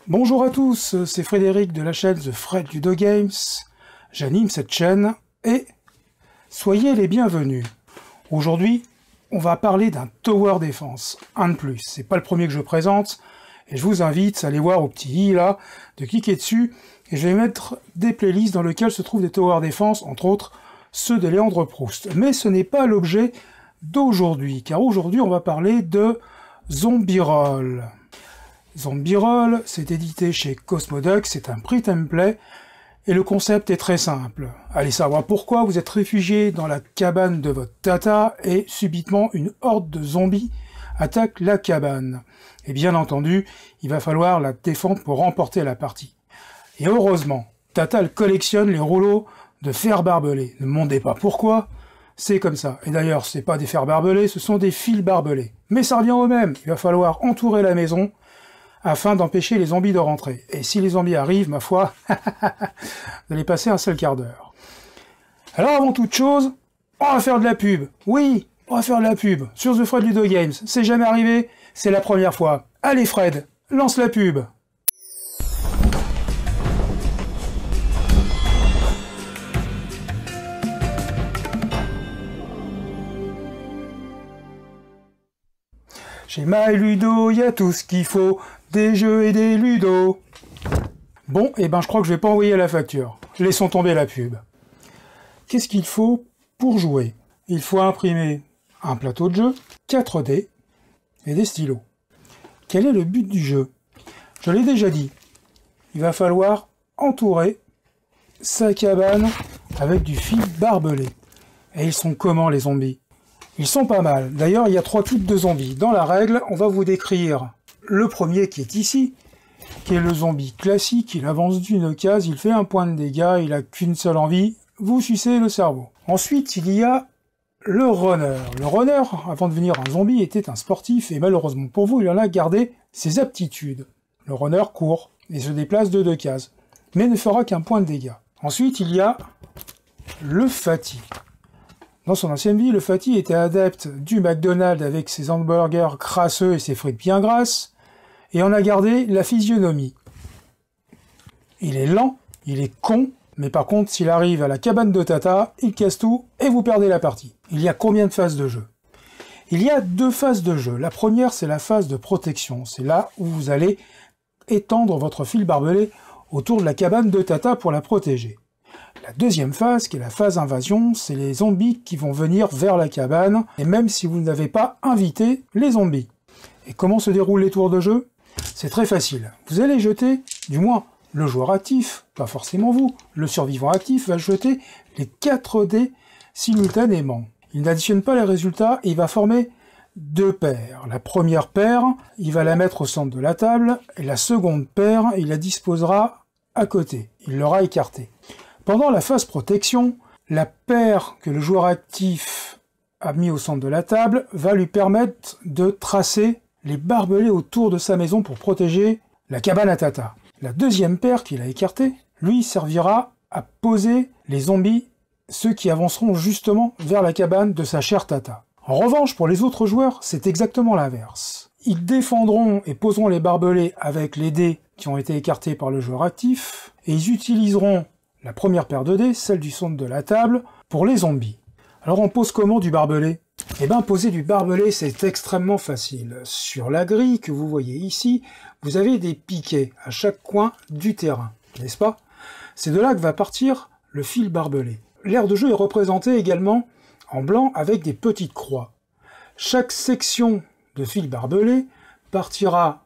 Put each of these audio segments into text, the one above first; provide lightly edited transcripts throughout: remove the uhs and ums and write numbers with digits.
Bonjour à tous, c'est Frédéric de la chaîne The Fred Ludo Games. J'anime cette chaîne et soyez les bienvenus. Aujourd'hui, on va parler d'un Tower Defense, un de plus. C'est pas le premier que je présente et je vous invite à aller voir au petit i là, de cliquer dessus et je vais mettre des playlists dans lesquelles se trouvent des Tower Defense, entre autres ceux de Léandre Proust. Mais ce n'est pas l'objet d'aujourd'hui, car aujourd'hui on va parler de Zombie Roll. Zombie Roll, c'est édité chez Cosmodoc, c'est un print and play, et le concept est très simple. Allez savoir pourquoi vous êtes réfugié dans la cabane de votre tata, et subitement une horde de zombies attaque la cabane. Et bien entendu, il va falloir la défendre pour remporter la partie. Et heureusement, tata elle collectionne les rouleaux de fer barbelé. Ne me demandez pas pourquoi, c'est comme ça. Et d'ailleurs, c'est pas des fers barbelés, ce sont des fils barbelés. Mais ça revient au même, il va falloir entourer la maison, afin d'empêcher les zombies de rentrer. Et si les zombies arrivent, ma foi, vous allez passer un seul quart d'heure. Alors avant toute chose, on va faire de la pub. Oui, on va faire de la pub sur The Fred Ludo Games. C'est jamais arrivé, c'est la première fois. Allez Fred, lance la pub. Chez My Ludo, il y a tout ce qu'il faut. Des jeux et des ludos. Bon, et ben je crois que je vais pas envoyer la facture. Laissons tomber la pub. Qu'est-ce qu'il faut pour jouer? Il faut imprimer un plateau de jeu, 4 dés et des stylos. Quel est le but du jeu? Je l'ai déjà dit. Il va falloir entourer sa cabane avec du fil barbelé. Et ils sont comment les zombies? Ils sont pas mal. D'ailleurs, il y a 3 types de zombies. Dans la règle, on va vous décrire le premier qui est ici, qui est le zombie classique. Il avance d'une case, il fait un point de dégâts, il a qu'une seule envie, vous sucer le cerveau. Ensuite, il y a le runner. Le runner, avant de devenir un zombie, était un sportif, et malheureusement pour vous, il en a gardé ses aptitudes. Le runner court et se déplace de 2 cases, mais ne fera qu'un point de dégâts. Ensuite, il y a le fatty. Dans son ancienne vie, le fatty était adepte du McDonald's avec ses hamburgers crasseux et ses frites bien grasses, et en a gardé la physionomie. Il est lent, il est con, mais par contre, s'il arrive à la cabane de tata, il casse tout et vous perdez la partie. Il y a combien de phases de jeu? Il y a 2 phases de jeu. La première, c'est la phase de protection. C'est là où vous allez étendre votre fil barbelé autour de la cabane de tata pour la protéger. La deuxième phase, qui est la phase invasion, c'est les zombies qui vont venir vers la cabane, et même si vous n'avez pas invité les zombies. Et comment se déroulent les tours de jeu? C'est très facile. Vous allez jeter, du moins le joueur actif, pas forcément vous, le survivant actif va jeter les 4 dés simultanément. Il n'additionne pas les résultats et il va former 2 paires. La première paire, il va la mettre au centre de la table, et la seconde paire, il la disposera à côté. Il l'aura écartée. Pendant la phase protection, la paire que le joueur actif a mis au centre de la table va lui permettre de tracer les barbelés autour de sa maison pour protéger la cabane à tata. La deuxième paire qu'il a écartée, lui, servira à poser les zombies, ceux qui avanceront justement vers la cabane de sa chère tata. En revanche, pour les autres joueurs, c'est exactement l'inverse. Ils défendront et poseront les barbelés avec les dés qui ont été écartés par le joueur actif, et ils utiliseront la première paire de dés, celle du centre de la table, pour les zombies. Alors on pose comment du barbelé? Eh bien, poser du barbelé, c'est extrêmement facile. Sur la grille que vous voyez ici, vous avez des piquets à chaque coin du terrain, n'est-ce pas? C'est de là que va partir le fil barbelé. L'aire de jeu est représentée également en blanc avec des petites croix. Chaque section de fil barbelé partira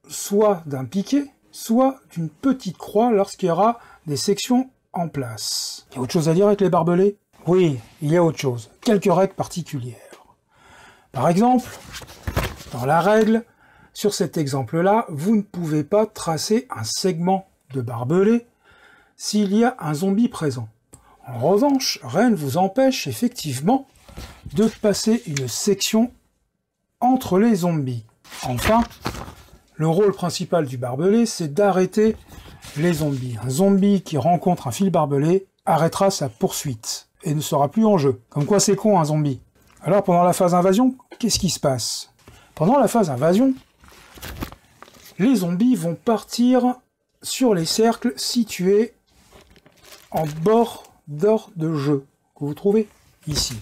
soit d'un piquet, soit d'une petite croix lorsqu'il y aura des sections en place. Il y a autre chose à dire avec les barbelés? Oui, il y a autre chose. Quelques règles particulières. Par exemple, dans la règle, sur cet exemple-là, vous ne pouvez pas tracer un segment de barbelé s'il y a un zombie présent. En revanche, rien ne vous empêche effectivement de passer une section entre les zombies. Enfin, le rôle principal du barbelé, c'est d'arrêter les zombies. Un zombie qui rencontre un fil barbelé arrêtera sa poursuite et ne sera plus en jeu. Comme quoi c'est con un zombie. Alors pendant la phase invasion, qu'est-ce qui se passe? Pendant la phase invasion, Les zombies vont partir sur les cercles situés en bord de jeu, que vous trouvez ici.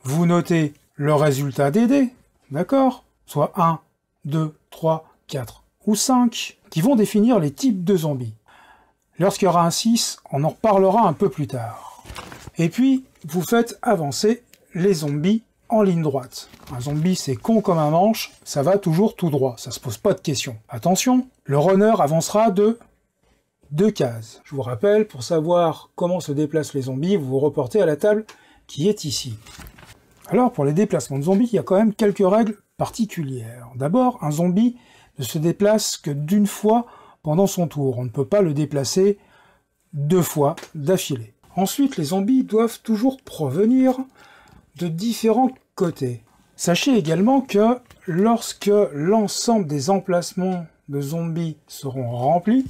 Vous notez le résultat des dés, d'accord? Soit 1, 2, 3, 4 ou 5, qui vont définir les types de zombies. Lorsqu'il y aura un 6, on en reparlera un peu plus tard. Et puis, vous faites avancer les zombies en ligne droite. Un zombie, c'est con comme un manche, ça va toujours tout droit, ça se pose pas de questions. Attention, le runner avancera de 2 cases. Je vous rappelle, pour savoir comment se déplacent les zombies, vous vous reportez à la table qui est ici. Alors, pour les déplacements de zombies, il y a quand même quelques règles particulières. D'abord, un zombie ne se déplace que d'une fois pendant son tour. On ne peut pas le déplacer 2 fois d'affilée. Ensuite, les zombies doivent toujours provenir de différents côtés. Sachez également que lorsque l'ensemble des emplacements de zombies seront remplis,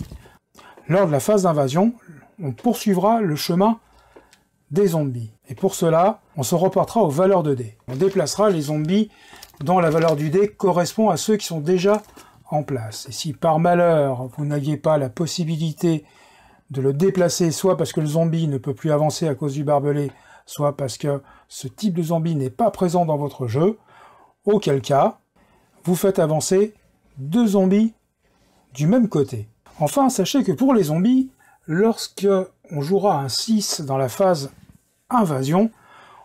lors de la phase d'invasion, on poursuivra le chemin des zombies. Et pour cela, on se reportera aux valeurs de dés. On déplacera les zombies dont la valeur du dé correspond à ceux qui sont déjà en place. Et si par malheur, vous n'aviez pas la possibilité de le déplacer, soit parce que le zombie ne peut plus avancer à cause du barbelé, soit parce que ce type de zombie n'est pas présent dans votre jeu, auquel cas, vous faites avancer 2 zombies du même côté. Enfin, sachez que pour les zombies, lorsque on jouera un 6 dans la phase invasion,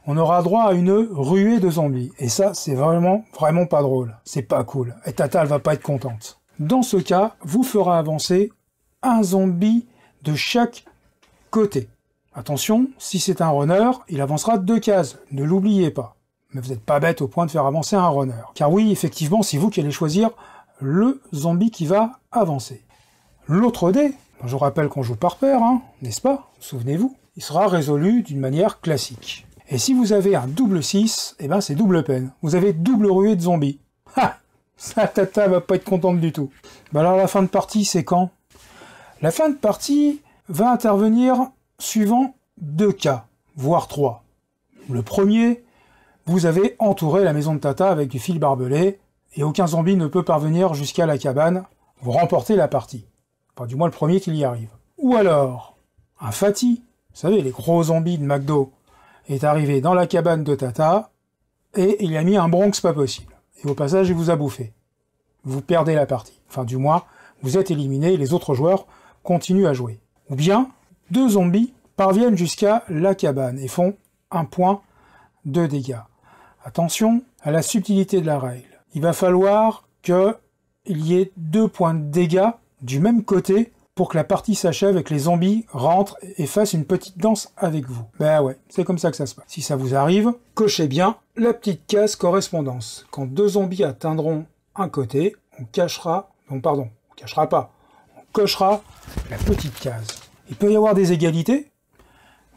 on aura droit à une ruée de zombies. Et ça, c'est vraiment pas drôle. C'est pas cool. Et Tata, elle va pas être contente. Dans ce cas, vous ferez avancer un zombie de chaque côté. Attention, si c'est un runner, il avancera 2 cases. Ne l'oubliez pas. Mais vous n'êtes pas bête au point de faire avancer un runner. Car oui, effectivement, c'est vous qui allez choisir le zombie qui va avancer. L'autre dé, je vous rappelle qu'on joue par paire, hein, n'est-ce pas? Souvenez-vous, il sera résolu d'une manière classique. Et si vous avez un double 6, eh ben c'est double peine. Vous avez double ruée de zombies. Ha! Ça, Tata va pas être contente du tout. Ben alors la fin de partie, c'est quand? La fin de partie va intervenir suivant 2 cas, voire 3. Le premier, vous avez entouré la maison de Tata avec du fil barbelé, et aucun zombie ne peut parvenir jusqu'à la cabane. Vous remportez la partie. Enfin, du moins le premier qu'il y arrive. Ou alors, un Fatih, vous savez, les gros zombies de McDo, est arrivé dans la cabane de Tata, et il a mis un Bronx pas possible. Et au passage, il vous a bouffé. Vous perdez la partie. Enfin, du moins, vous êtes éliminé et les autres joueurs continuent à jouer. Ou bien, 2 zombies parviennent jusqu'à la cabane et font 1 point de dégâts. Attention à la subtilité de la règle. Il va falloir qu'il y ait 2 points de dégâts du même côté pour que la partie s'achève et que les zombies rentrent et fassent une petite danse avec vous. Ben ouais, c'est comme ça que ça se passe. Si ça vous arrive, cochez bien la petite case correspondance. Quand 2 zombies atteindront un côté, on cachera... Non, pardon, on cachera pas. On cochera la petite case. Il peut y avoir des égalités?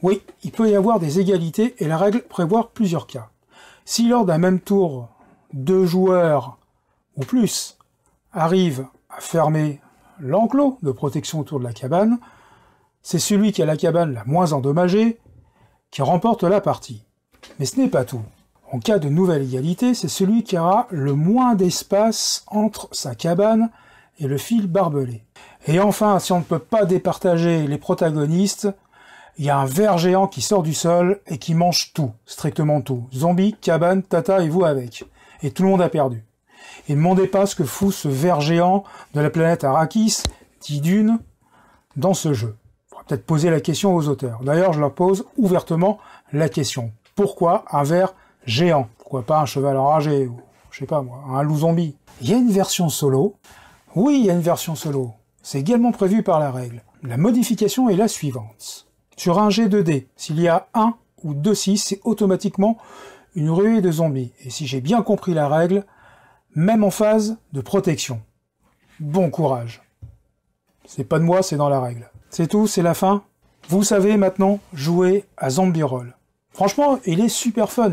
Oui, il peut y avoir des égalités et la règle prévoit plusieurs cas. Si lors d'un même tour, 2 joueurs ou plus arrivent à fermer l'enclos de protection autour de la cabane, c'est celui qui a la cabane la moins endommagée qui remporte la partie. Mais ce n'est pas tout. En cas de nouvelle égalité, c'est celui qui aura le moins d'espace entre sa cabane et le fil barbelé. Et enfin, si on ne peut pas départager les protagonistes, il y a un ver géant qui sort du sol et qui mange tout, strictement tout. Zombie, cabane, Tata et vous avec. Et tout le monde a perdu. Et ne demandez pas ce que fout ce ver géant de la planète Arrakis, dit Dune, dans ce jeu. Il faudra peut-être poser la question aux auteurs. D'ailleurs, je leur pose ouvertement la question. Pourquoi un ver géant? Pourquoi pas un cheval enragé ou, je sais pas moi, un loup zombie? Il y a une version solo. Oui, il y a une version solo. C'est également prévu par la règle. La modification est la suivante. Sur un jet de dés, s'il y a 1 ou 2 6, c'est automatiquement une ruée de zombies. Et si j'ai bien compris la règle, même en phase de protection. Bon courage. C'est pas de moi, c'est dans la règle. C'est tout, c'est la fin. Vous savez maintenant jouer à Zombie Roll. Franchement, il est super fun.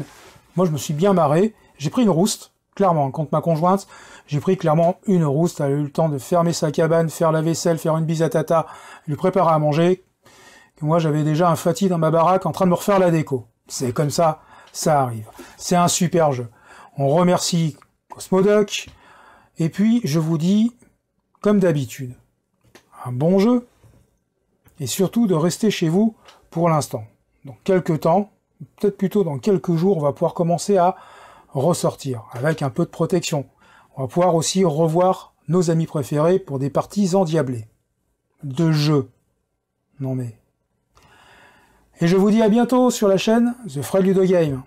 Moi, je me suis bien marré. J'ai pris une rouste, clairement, contre ma conjointe. J'ai pris clairement une rouste. Elle a eu le temps de fermer sa cabane, faire la vaisselle, faire une bise à Tata, lui préparer à manger. Et moi, j'avais déjà un Fatih dans ma baraque en train de me refaire la déco. C'est comme ça, ça arrive. C'est un super jeu. On remercie Cosmodoc. Et puis, je vous dis comme d'habitude. Un bon jeu, et surtout de rester chez vous pour l'instant. Dans quelques temps, peut-être plutôt dans quelques jours, on va pouvoir commencer à ressortir, avec un peu de protection. On va pouvoir aussi revoir nos amis préférés pour des parties endiablées. De jeu. Non mais... Et je vous dis à bientôt sur la chaîne The Fred Ludo Game.